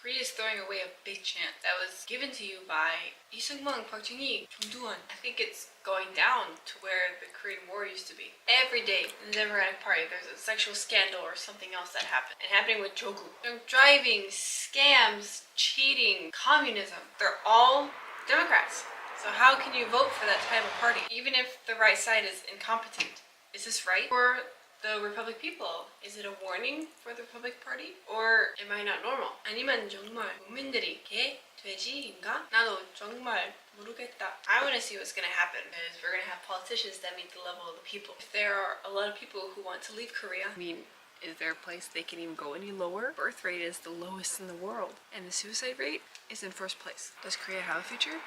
Korea is throwing away a big chance that was given to you by Lee Seung-man, Park Chung-hee, Chung Do-won. I think it's going down to where the Korean War used to be. Every day in the Democratic Party, there's a sexual scandal or something else that happened. And happening with Jogu. Drunk driving, scams, cheating, communism. They're all Democrats. So how can you vote for that type of party? Even if the right side is incompetent. Is this right for the Republic people? Is it a warning for the Republic Party? Or am I not normal? 아니면 정말 국민들이 개, 돼지인가? 나도 정말 모르겠다. I want to see what's going to happen because we're going to have politicians that meet the level of the people. If there are a lot of people who want to leave Korea, I mean, is there a place they can even go any lower? Birth rate is the lowest in the world and the suicide rate is in first place. Does Korea have a future?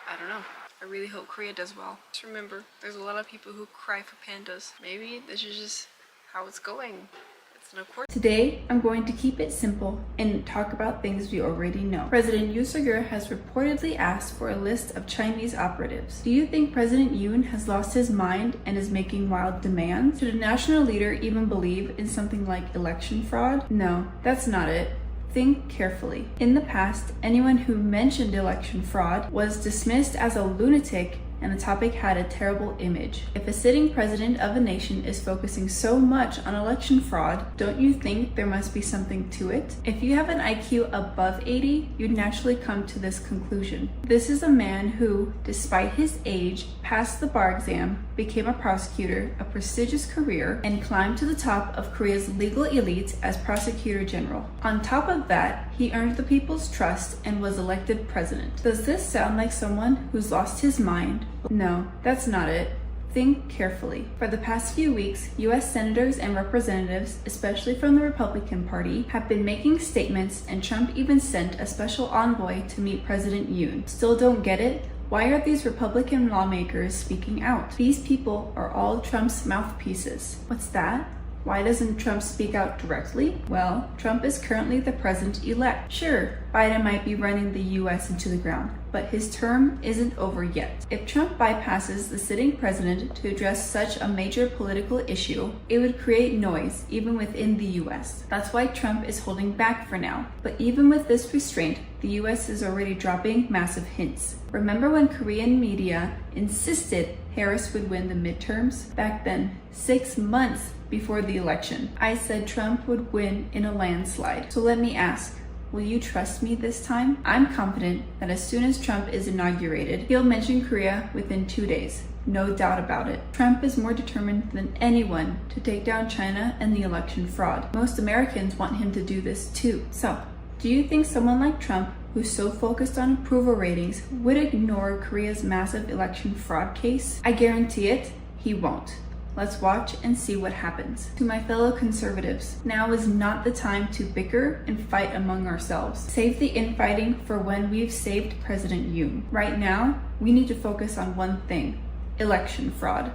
I don't know. I really hope Korea does well. Just remember, there's a lot of people who cry for pandas. Maybe this is just how it's going. It's no course. Today, I'm going to keep it simple and talk about things we already know. President Yoon Suk-yeol has reportedly asked for a list of Chinese operatives. Do you think President Yoon has lost his mind and is making wild demands? Should a national leader even believe in something like election fraud? No, that's not it. Think carefully. In the past, anyone who mentioned election fraud was dismissed as a lunatic and the topic had a terrible image. If a sitting president of a nation is focusing so much on election fraud, don't you think there must be something to it? If you have an IQ above 80, you'd naturally come to this conclusion. This is a man who, despite his age, passed the bar exam, became a prosecutor, a prestigious career, and climbed to the top of Korea's legal elite as prosecutor general. On top of that, he earned the people's trust and was elected president. Does this sound like someone who's lost his mind? No, that's not it. Think carefully. For the past few weeks, US senators and representatives, especially from the Republican Party, have been making statements, and Trump even sent a special envoy to meet President Yoon. Still don't get it? Why are these Republican lawmakers speaking out? These people are all Trump's mouthpieces. What's that? Why doesn't Trump speak out directly? Well, Trump is currently the president-elect. Sure, Biden might be running the US into the ground, but his term isn't over yet. If Trump bypasses the sitting president to address such a major political issue, it would create noise even within the US. That's why Trump is holding back for now. But even with this restraint, the US is already dropping massive hints. Remember when Korean media insisted Harris would win the midterms? Back then, 6 months before the election, I said Trump would win in a landslide. So let me ask, will you trust me this time? I'm confident that as soon as Trump is inaugurated, he'll mention Korea within 2 days. No doubt about it. Trump is more determined than anyone to take down China and the election fraud. Most Americans want him to do this too. So, do you think someone like Trump, who's so focused on approval ratings, would ignore Korea's massive election fraud case? I guarantee it, he won't. Let's watch and see what happens. To my fellow conservatives, now is not the time to bicker and fight among ourselves. Save the infighting for when we've saved President Yoon. Right now, we need to focus on one thing: election fraud.